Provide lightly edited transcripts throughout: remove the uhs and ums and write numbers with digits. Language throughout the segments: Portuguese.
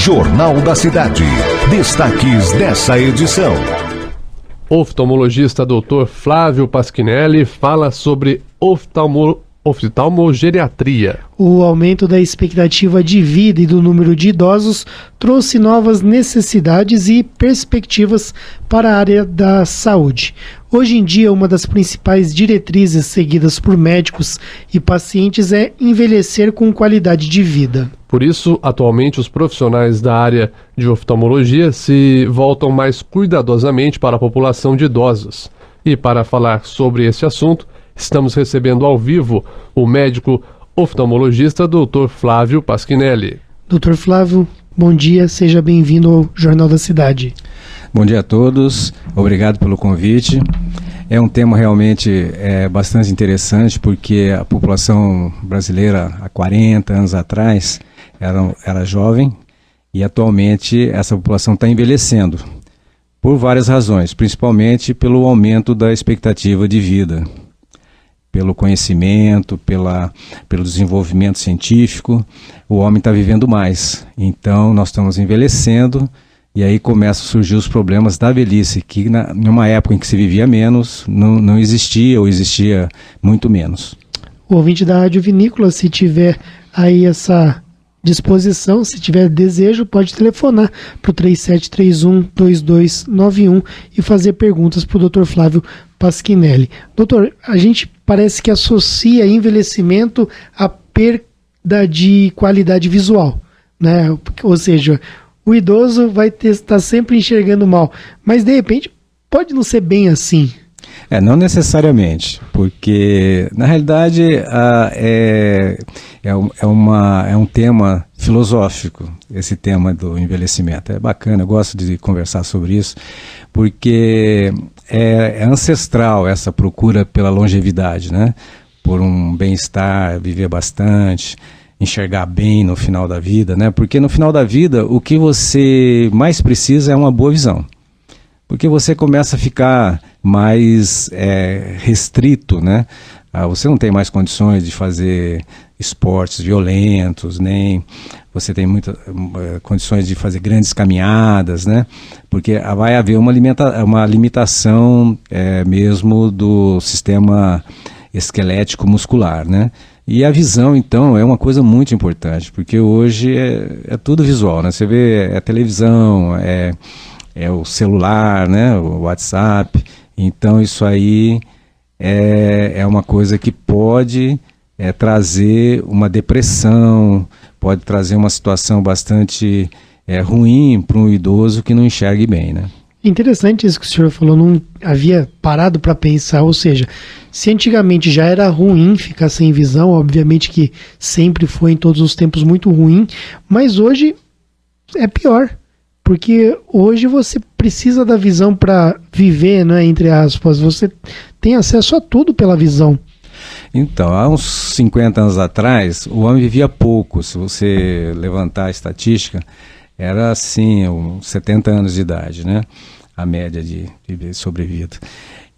Jornal da Cidade. Destaques dessa edição. Oftalmologista Dr. Flávio Pasquinelli fala sobre oftalmogeriatria. O aumento da expectativa de vida e do número de idosos trouxe novas necessidades e perspectivas para a área da saúde. Hoje em dia, uma das principais diretrizes seguidas por médicos e pacientes é envelhecer com qualidade de vida. Por isso, atualmente, os profissionais da área de oftalmologia se voltam mais cuidadosamente para a população de idosos. E para falar sobre esse assunto, estamos recebendo ao vivo o médico oftalmologista Dr. Flávio Pasquinelli. Dr. Flávio, bom dia, seja bem-vindo ao Jornal da Cidade. Bom dia a todos, obrigado pelo convite. É um tema realmente bastante interessante, porque a população brasileira há 40 anos atrás era jovem e atualmente essa população está envelhecendo por várias razões, principalmente pelo aumento da expectativa de vida, pelo conhecimento, pelo desenvolvimento científico. O homem está vivendo mais, então nós estamos envelhecendo e aí começam a surgir os problemas da velhice, que numa época em que se vivia menos, não existia ou existia muito menos. O ouvinte da Rádio Vinícola, se tiver aí essa disposição, se tiver desejo, pode telefonar para o 3731-2291 e fazer perguntas para o Dr. Flávio Pasquinelli. Doutor, a gente parece que associa envelhecimento à perda de qualidade visual, né? Ou seja, o idoso vai estar sempre enxergando mal, mas de repente pode não ser bem assim. Não necessariamente, porque na realidade é um tema filosófico, esse tema do envelhecimento. É bacana, eu gosto de conversar sobre isso, porque é ancestral essa procura pela longevidade, né? Por um bem-estar, viver bastante, enxergar bem no final da vida, né? Porque no final da vida o que você mais precisa é uma boa visão. Porque você começa a ficar mais restrito, né? Você não tem mais condições de fazer esportes violentos, nem você tem muitas condições de fazer grandes caminhadas, né? Porque vai haver uma limitação mesmo do sistema esquelético muscular, né? E a visão, então, é uma coisa muito importante, porque hoje é tudo visual, né? Você vê a televisão, é o celular, né, o WhatsApp. Então isso aí é uma coisa que pode trazer uma depressão, pode trazer uma situação bastante ruim para um idoso que não enxergue bem, né? Interessante isso que o senhor falou, não havia parado para pensar, ou seja, se antigamente já era ruim ficar sem visão, obviamente que sempre foi em todos os tempos muito ruim, mas hoje é pior. Porque hoje você precisa da visão para viver, né, entre aspas, você tem acesso a tudo pela visão. Então, há uns 50 anos atrás, o homem vivia pouco. Se você levantar a estatística, era assim, uns 70 anos de idade, né? A média de sobrevida.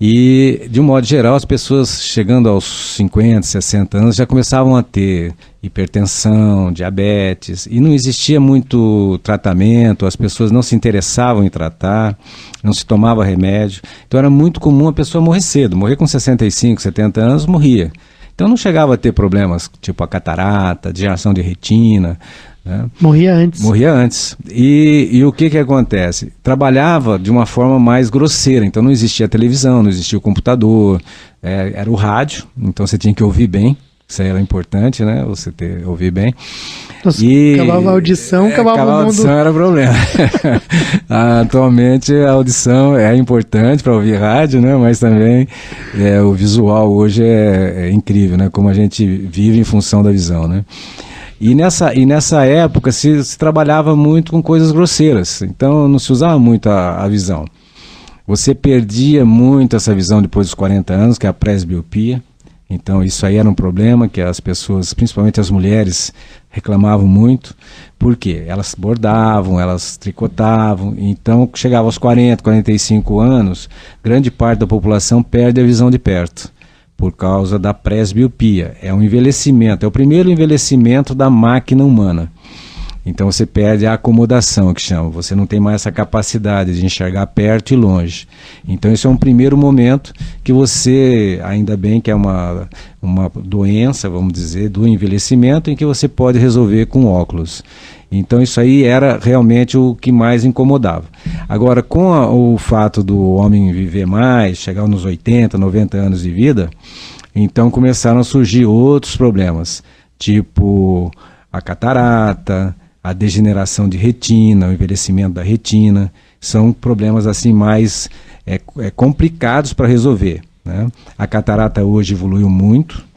E, de um modo geral, as pessoas chegando aos 50, 60 anos já começavam a ter hipertensão, diabetes, e não existia muito tratamento, as pessoas não se interessavam em tratar, não se tomava remédio. Então era muito comum a pessoa morrer cedo, morrer com 65, 70 anos, morria. Então não chegava a ter problemas tipo a catarata, degeneração de retina, né? Morria antes. Morria antes. E o que acontece? Trabalhava de uma forma mais grosseira, então não existia televisão, não existia o computador, era o rádio, então você tinha que ouvir bem, isso aí era importante, né? Você ouvir bem. Nossa, acabava a audição, acabava o mundo. A audição era problema. Atualmente a audição é importante para ouvir rádio, né? Mas também o visual hoje é incrível, né? Como a gente vive em função da visão, né? E nessa época se trabalhava muito com coisas grosseiras, então não se usava muito a visão. Você perdia muito essa visão depois dos 40 anos, que é a presbiopia. Então isso aí era um problema que as pessoas, principalmente as mulheres, reclamavam muito. Por quê? Elas bordavam, elas tricotavam, então chegava aos 40, 45 anos, grande parte da população perde a visão de perto, por causa da presbiopia. É um envelhecimento, é o primeiro envelhecimento da máquina humana. Então você perde a acomodação, que chama. Você não tem mais essa capacidade de enxergar perto e longe. Então esse é um primeiro momento que você, ainda bem que é uma doença, vamos dizer, do envelhecimento, em que você pode resolver com óculos. Então isso aí era realmente o que mais incomodava. Agora, com o fato do homem viver mais, chegar nos 80, 90 anos de vida, então começaram a surgir outros problemas, tipo a catarata, a degeneração de retina, o envelhecimento da retina. São problemas assim mais complicados para resolver, né? A catarata hoje evoluiu muito.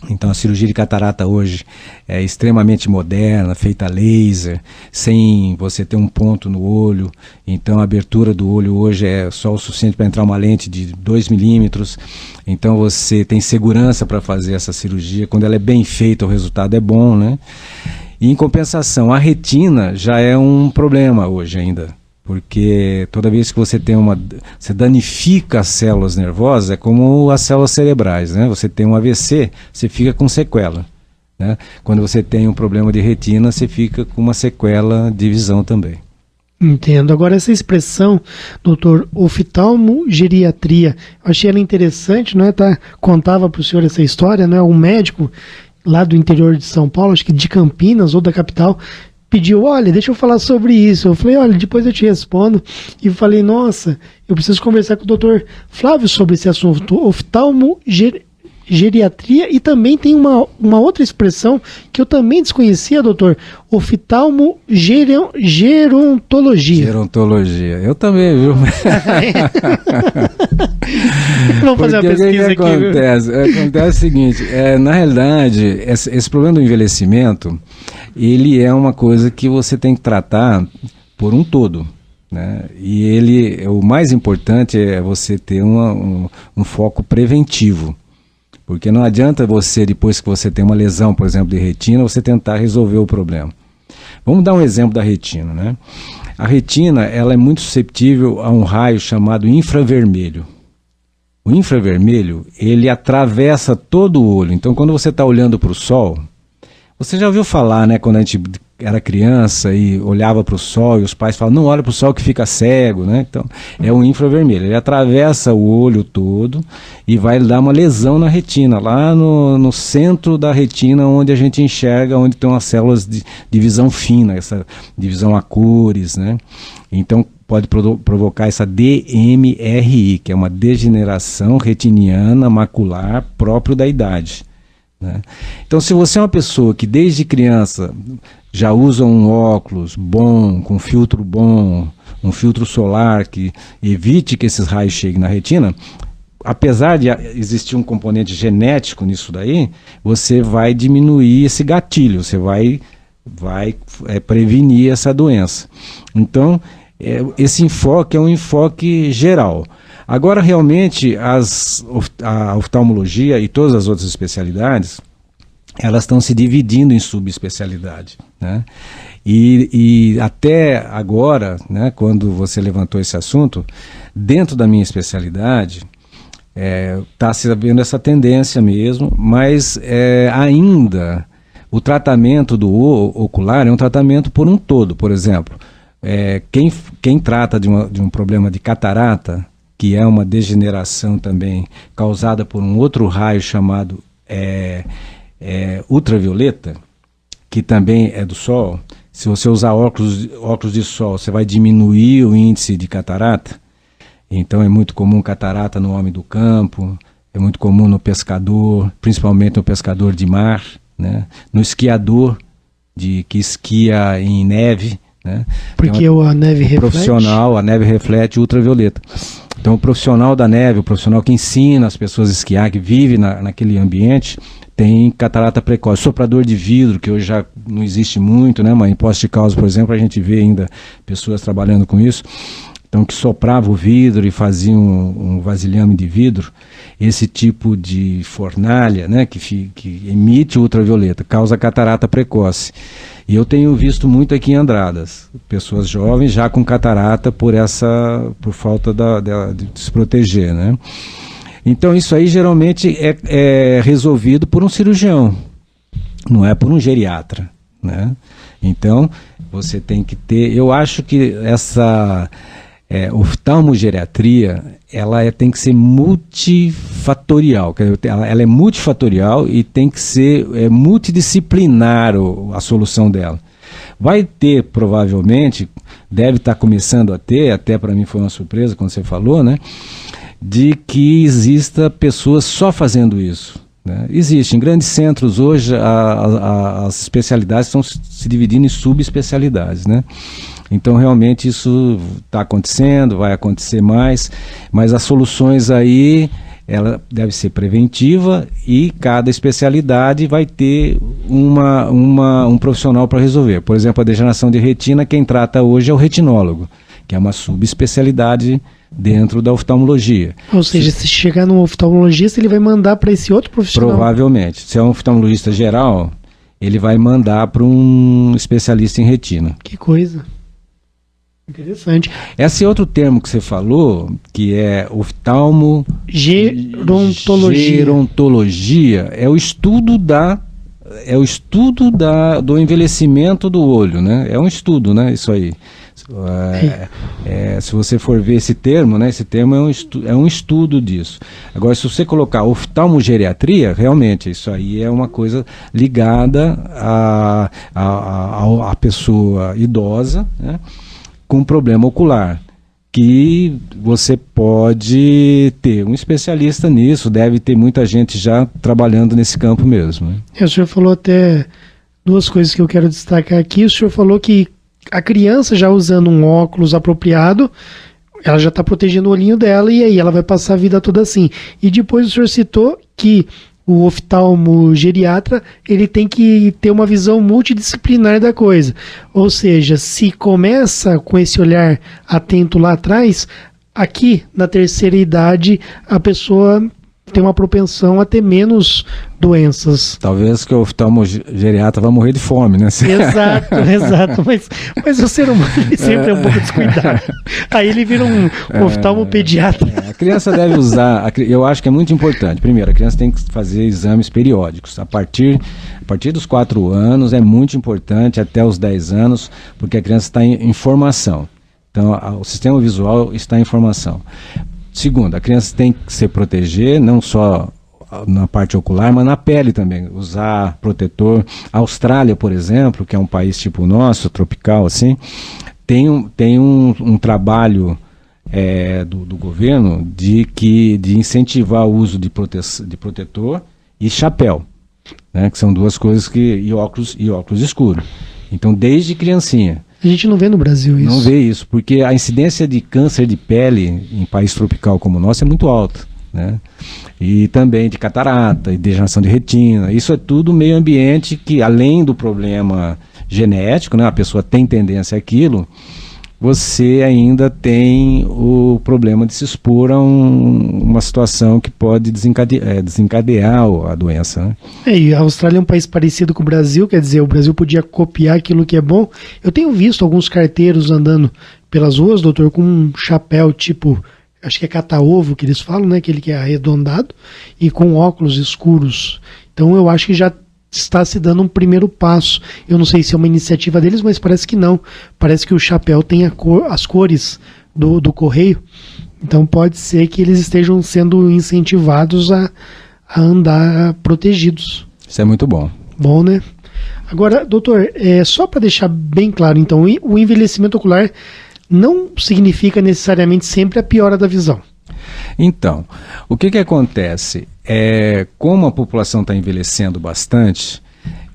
Então a cirurgia de catarata hoje é extremamente moderna, feita a laser, sem você ter um ponto no olho. Então a abertura do olho hoje é só o suficiente para entrar uma lente de 2 milímetros. Então você tem segurança para fazer essa cirurgia. Quando ela é bem feita, o resultado é bom, né? E em compensação, a retina já é um problema hoje ainda. Porque toda vez que você você danifica as células nervosas, é como as células cerebrais, né? Você tem um AVC, você fica com sequela, né? Quando você tem um problema de retina, você fica com uma sequela de visão também. Entendo. Agora essa expressão, doutor, oftalmogeriatria, eu achei ela interessante, não é? Contava para o senhor essa história, não é? Um médico lá do interior de São Paulo, acho que de Campinas ou da capital, pediu, olha, deixa eu falar sobre isso. Eu falei, olha, depois eu te respondo. E falei, nossa, eu preciso conversar com o doutor Flávio sobre esse assunto, oftalmogeriatria, e também tem uma outra expressão que eu também desconhecia, doutor, oftalmogerontologia. Gerontologia, eu também, viu? Vamos fazer uma pesquisa aqui. Acontece o seguinte, na realidade, esse problema do envelhecimento, ele é uma coisa que você tem que tratar por um todo, né? E o mais importante é você ter um foco preventivo. Porque não adianta você, depois que você tem uma lesão, por exemplo, de retina, você tentar resolver o problema. Vamos dar um exemplo da retina, né? A retina, ela é muito suscetível a um raio chamado infravermelho. O infravermelho, ele atravessa todo o olho. Então, quando você está olhando para o sol, você já ouviu falar, né, quando a gente era criança e olhava para o sol e os pais falavam, não olha para o sol que fica cego, né? Então, é o infravermelho. Ele atravessa o olho todo e vai dar uma lesão na retina, lá no centro da retina, onde a gente enxerga, onde estão as células de visão fina, essa divisão a cores, né? Então, pode provocar essa DMRI, que é uma degeneração retiniana macular próprio da idade, né? Então, se você é uma pessoa que desde criança já usa um óculos bom, com filtro bom, um filtro solar que evite que esses raios cheguem na retina, apesar de existir um componente genético nisso daí, você vai diminuir esse gatilho, você vai prevenir essa doença. Então, esse enfoque é um enfoque geral. Agora, realmente, a oftalmologia e todas as outras especialidades, elas estão se dividindo em subespecialidade, né? E até agora, né, quando você levantou esse assunto, dentro da minha especialidade, está se vendo essa tendência mesmo, mas ainda o tratamento do ocular é um tratamento por um todo. Por exemplo, quem trata de um problema de catarata, que é uma degeneração também causada por um outro raio chamado ultravioleta, que também é do sol. Se você usar óculos de sol, você vai diminuir o índice de catarata. Então é muito comum catarata no homem do campo, é muito comum no pescador, principalmente no pescador de mar, né? No esquiador que esquia em neve, né? Porque a neve reflete. A neve reflete ultravioleta. Então o profissional da neve, o profissional que ensina as pessoas a esquiar, que vive naquele ambiente, tem catarata precoce. Soprador de vidro, que hoje já não existe muito, né? Mas em Poços de Caldas, por exemplo, a gente vê ainda pessoas trabalhando com isso. Então, que soprava o vidro e fazia um vasilhame de vidro. Esse tipo de fornalha, né, que emite ultravioleta, causa catarata precoce. E eu tenho visto muito aqui em Andradas, pessoas jovens já com catarata por falta de se proteger, né? Então isso aí geralmente é resolvido por um cirurgião, não é por um geriatra, né? Então, você tem que ter... Eu acho que essa oftalmogeriatria, ela tem que ser multifatorial. Ela é multifatorial e tem que ser multidisciplinar a solução dela. Vai ter, provavelmente, deve estar começando a ter, até para mim foi uma surpresa quando você falou, né, de que exista pessoas só fazendo isso. Né? Existe. Em grandes centros hoje as especialidades estão se dividindo em subespecialidades, né? Então realmente isso está acontecendo, vai acontecer mais, mas as soluções aí, ela deve ser preventiva e cada especialidade vai ter um profissional para resolver. Por exemplo, a degeneração de retina, quem trata hoje é o retinólogo, que é uma subespecialidade dentro da oftalmologia. Ou seja, se chegar num oftalmologista, ele vai mandar para esse outro profissional? Provavelmente. Se é um oftalmologista geral, ele vai mandar para um especialista em retina. Que coisa. Interessante. Esse outro termo que você falou, que é gerontologia, é o estudo do envelhecimento do olho, né? É um estudo, né? Isso aí. Se você for ver esse termo, né? Esse termo é um estudo disso. Agora, se você colocar oftalmogeriatria, realmente, isso aí é uma coisa ligada à pessoa idosa, né, com problema ocular, que você pode ter um especialista nisso, deve ter muita gente já trabalhando nesse campo mesmo. Né? O senhor falou até duas coisas que eu quero destacar aqui. O senhor falou que a criança já usando um óculos apropriado, ela já está protegendo o olhinho dela e aí ela vai passar a vida toda assim. E depois o senhor citou que o oftalmogeriatra, ele tem que ter uma visão multidisciplinar da coisa. Ou seja, se começa com esse olhar atento lá atrás, aqui na terceira idade a pessoa tem uma propensão a ter menos doenças. Talvez que o oftalmogeriatra vai morrer de fome, né? Exato. Mas o ser humano ele sempre é um pouco descuidado. Aí ele vira um oftalmopediatra. A criança deve usar, eu acho que é muito importante. Primeiro, a criança tem que fazer exames periódicos. A partir dos 4 anos é muito importante, até os 10 anos, porque a criança está em formação. Então, o sistema visual está em formação. Segundo, a criança tem que se proteger, não só na parte ocular, mas na pele também. Usar protetor. A Austrália, por exemplo, que é um país tipo o nosso, tropical, assim, tem um trabalho do governo de incentivar o uso de protetor e chapéu, né, que são duas coisas e óculos escuros. Então, desde criancinha. A gente não vê no Brasil isso. Não vê isso, porque a incidência de câncer de pele em país tropical como o nosso é muito alta, né? E também de catarata e degeneração de retina. Isso é tudo meio ambiente que, além do problema genético, né, a pessoa tem tendência àquilo, você ainda tem o problema de se expor a uma situação que pode desencadear a doença. Né? E a Austrália é um país parecido com o Brasil, quer dizer, o Brasil podia copiar aquilo que é bom. Eu tenho visto alguns carteiros andando pelas ruas, doutor, com um chapéu tipo, acho que é cata-ovo que eles falam, né, aquele que é arredondado, e com óculos escuros. Então eu acho que já está se dando um primeiro passo. Eu não sei se é uma iniciativa deles, mas parece que não. Parece que o chapéu tem as cores do correio. Então pode ser que eles estejam sendo incentivados a andar protegidos. Isso é muito bom. Bom, né? Agora, doutor, só para deixar bem claro, então, o envelhecimento ocular não significa necessariamente sempre a piora da visão. Então, o que acontece? Como a população está envelhecendo bastante,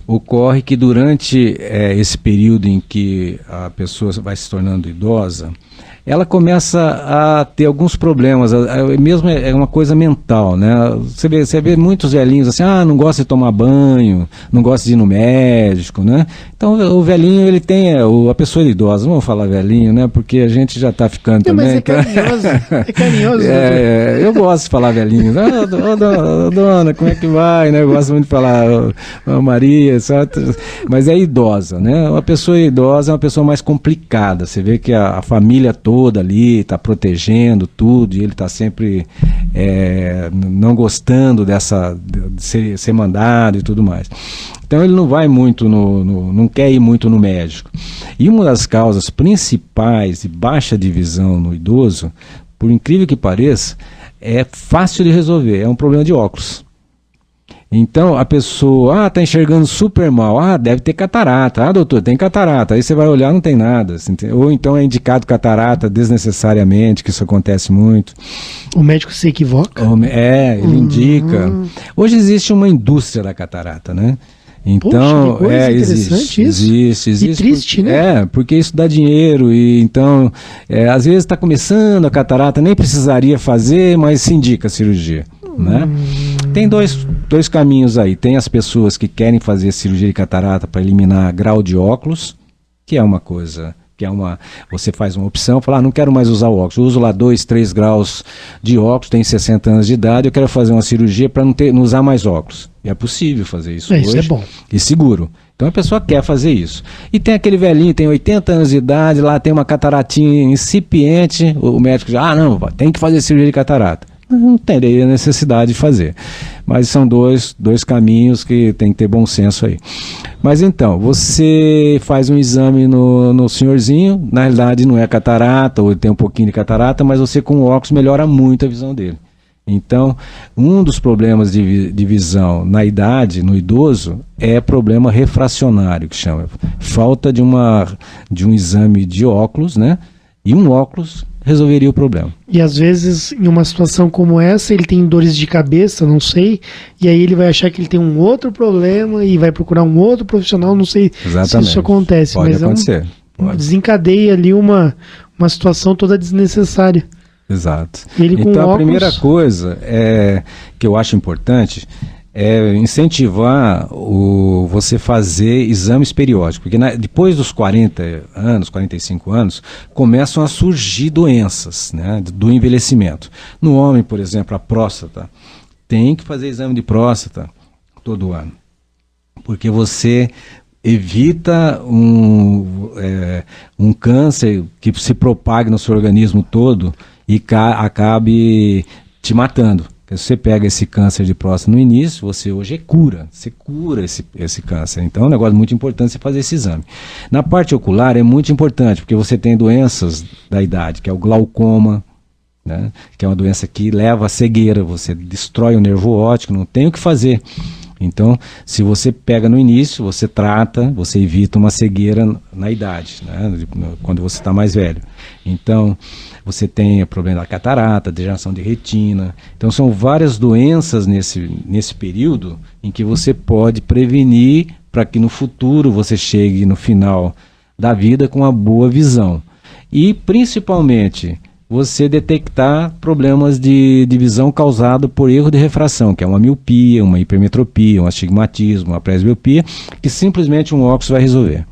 ocorre que durante esse período em que a pessoa vai se tornando idosa, ela começa a ter alguns problemas, mesmo é uma coisa mental, né? Você vê muitos velhinhos assim, não gosta de tomar banho, não gosta de ir no médico, né? Então o velhinho, ele tem, a pessoa idosa, vamos falar velhinho, né? Porque a gente já está ficando também. Mas é carinhoso. Eu gosto de falar velhinho. Dona, como é que vai, né? Eu gosto muito de falar Maria, sabe? Mas é idosa, né? Uma pessoa idosa é uma pessoa mais complicada, você vê que a família toda toda ali, está protegendo tudo, e ele está sempre não gostando de ser mandado e tudo mais. Então ele não vai muito não quer ir muito no médico. E uma das causas principais de baixa de visão no idoso, por incrível que pareça, é fácil de resolver, é um problema de óculos. Então a pessoa, está enxergando super mal, deve ter catarata, doutor, tem catarata, aí você vai olhar, não tem nada, ou então é indicado catarata desnecessariamente, que isso acontece muito. O médico se equivoca? Ele indica. Hoje existe uma indústria da catarata, né? Então, poxa, que coisa interessante existe. E triste, porque, né? Porque isso dá dinheiro, e então, às vezes está começando a catarata, nem precisaria fazer, mas se indica a cirurgia, né? Tem dois caminhos aí. Tem as pessoas que querem fazer cirurgia de catarata para eliminar grau de óculos, que é uma coisa... você faz uma opção, fala, não quero mais usar o óculos, eu uso lá 2, 3 graus de óculos, tenho 60 anos de idade, eu quero fazer uma cirurgia para não usar mais óculos. E é possível fazer isso hoje. Isso é bom. E seguro. Então a pessoa quer fazer isso. E tem aquele velhinho, tem 80 anos de idade, lá tem uma cataratinha incipiente, o médico já, não, tem que fazer cirurgia de catarata. Não teria necessidade de fazer. Mas são dois caminhos que tem que ter bom senso aí. Mas então, você faz um exame no senhorzinho, na realidade não é catarata, ou ele tem um pouquinho de catarata, mas você com o óculos melhora muito a visão dele. Então, um dos problemas de visão na idade, no idoso, é problema refracionário, que chama. Falta de um exame de óculos, né? E um óculos resolveria o problema. E às vezes, em uma situação como essa, ele tem dores de cabeça, não sei, e aí ele vai achar que ele tem um outro problema e vai procurar um outro profissional, não sei se isso acontece. Pode acontecer. Desencadeia ali uma situação toda desnecessária. Exato. Então a primeira coisa que eu acho importante é incentivar você fazer exames periódicos, porque depois dos 40 anos, 45 anos, começam a surgir doenças, né, do envelhecimento. No homem, por exemplo, a próstata, tem que fazer exame de próstata todo ano, porque você evita um câncer que se propague no seu organismo todo e acabe te matando. Se você pega esse câncer de próstata no início, você hoje você cura esse câncer. Então é um negócio muito importante você fazer esse exame. Na parte ocular é muito importante, porque você tem doenças da idade, que é o glaucoma, né, que é uma doença que leva à cegueira, você destrói o nervo óptico, não tem o que fazer. Então, se você pega no início, você trata, você evita uma cegueira na idade, né, quando você está mais velho. Então, você tem problema da catarata, degeneração de retina. Então, são várias doenças nesse período em que você pode prevenir para que no futuro você chegue no final da vida com uma boa visão. E, principalmente, você detectar problemas de visão causado por erro de refração, que é uma miopia, uma hipermetropia, um astigmatismo, uma presbiopia, que simplesmente um óculos vai resolver.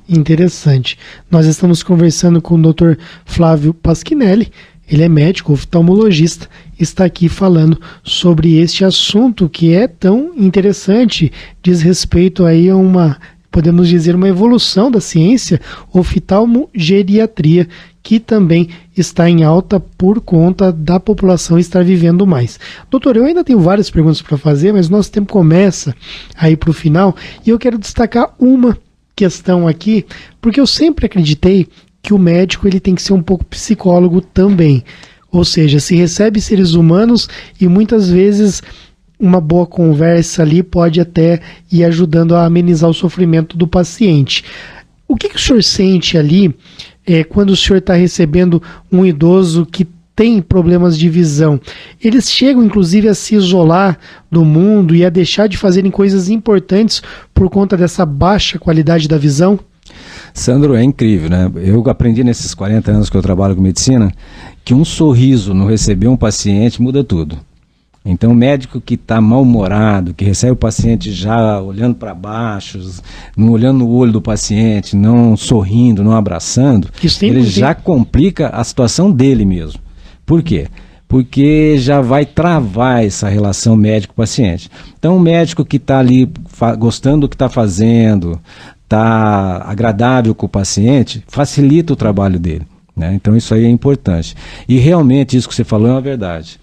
Interessante. Nós estamos conversando com o Dr. Flávio Pasquinelli, ele é médico oftalmologista, está aqui falando sobre este assunto que é tão interessante, diz respeito aí a podemos dizer, uma evolução da ciência, oftalmogeriatria, que também está em alta por conta da população estar vivendo mais. Doutor, eu ainda tenho várias perguntas para fazer, mas nosso tempo começa a ir para o final, e eu quero destacar uma questão aqui, porque eu sempre acreditei que o médico ele tem que ser um pouco psicólogo também. Ou seja, se recebe seres humanos e muitas vezes uma boa conversa ali pode até ir ajudando a amenizar o sofrimento do paciente. O que o senhor sente ali quando o senhor está recebendo um idoso que tem problemas de visão? Eles chegam inclusive a se isolar do mundo e a deixar de fazerem coisas importantes por conta dessa baixa qualidade da visão? Sandro, é incrível, né? Eu aprendi nesses 40 anos que eu trabalho com medicina que um sorriso no receber um paciente muda tudo. Então, o médico que está mal-humorado, que recebe o paciente já olhando para baixo, não olhando no olho do paciente, não sorrindo, não abraçando, ele já complica a situação dele mesmo. Por quê? Porque já vai travar essa relação médico-paciente. Então, o médico que está ali gostando do que está fazendo, está agradável com o paciente, facilita o trabalho dele. né? Então isso aí é importante. E realmente isso que você falou é uma verdade.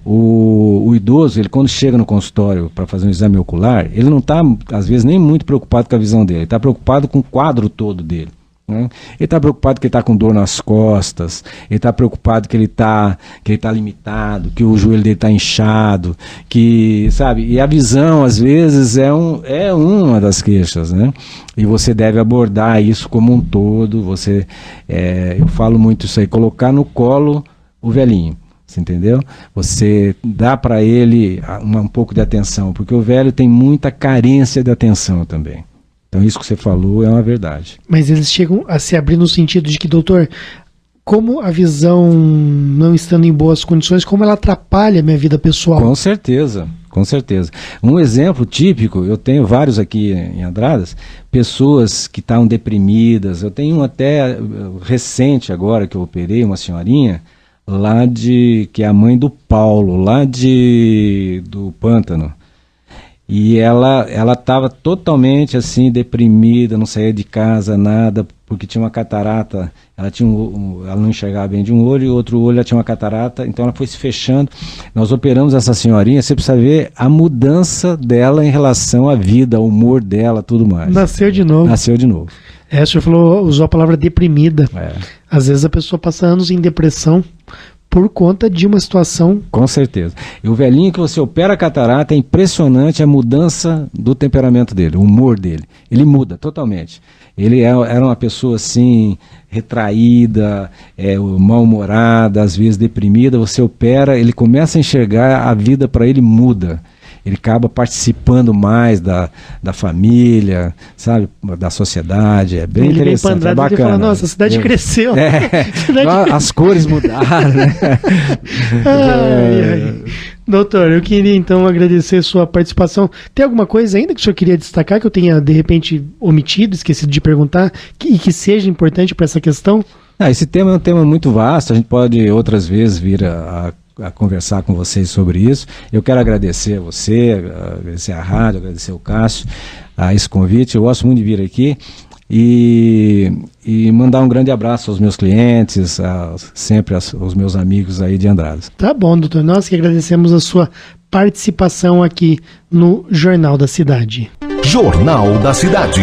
O idoso, ele quando chega no consultório para fazer um exame ocular, ele não está, às vezes, nem muito preocupado com a visão dele, ele está preocupado com o quadro todo dele, né? Ele está preocupado que ele está com dor nas costas, ele está preocupado que ele está limitado, que o joelho dele está inchado, que, sabe, e a visão, às vezes, é uma das queixas, né? E você deve abordar isso como um todo, eu falo muito isso aí, colocar no colo o velhinho. Você entendeu? Você dá para ele um pouco de atenção, porque o velho tem muita carência de atenção também. Então isso que você falou é uma verdade. Mas eles chegam a se abrir no sentido de que, doutor, como a visão não estando em boas condições, como ela atrapalha a minha vida pessoal? Com certeza, com certeza. Um exemplo típico, eu tenho vários aqui em Andradas, pessoas que estavam deprimidas. Eu tenho um até recente agora que eu operei, uma senhorinha, que é a mãe do Paulo, do Pântano. E ela estava totalmente assim, deprimida, não saía de casa, nada, porque tinha uma catarata. Ela não enxergava bem de um olho, e o outro olho ela tinha uma catarata, então ela foi se fechando. Nós operamos essa senhorinha, você precisa ver a mudança dela em relação à vida, ao humor dela, tudo mais. Nasceu de novo. Nasceu de novo. O senhor usou a palavra deprimida. É. Às vezes a pessoa passa anos em depressão por conta de uma situação. Com certeza. E o velhinho que você opera a catarata, é impressionante a mudança do temperamento dele, o humor dele. Ele muda totalmente. Ele era uma pessoa assim, retraída, mal-humorada, às vezes deprimida. Você opera, ele começa a enxergar, a vida para ele muda. Ele acaba participando mais da família, sabe, da sociedade, é bem interessante, é bacana. Ele fala, nossa, a cidade cresceu. As cores mudaram, né? Doutor, eu queria então agradecer sua participação. Tem alguma coisa ainda que o senhor queria destacar, que eu tenha de repente omitido, esquecido de perguntar, e que seja importante para essa questão? Esse tema é um tema muito vasto, a gente pode outras vezes vir a conversar com vocês sobre isso. Eu quero agradecer a você, agradecer a rádio, agradecer o Cássio a esse convite. Eu gosto muito de vir aqui e mandar um grande abraço aos meus clientes, sempre aos meus amigos aí de Andradas. Tá bom, doutor. Nós que agradecemos a sua participação aqui no Jornal da Cidade. Jornal da Cidade.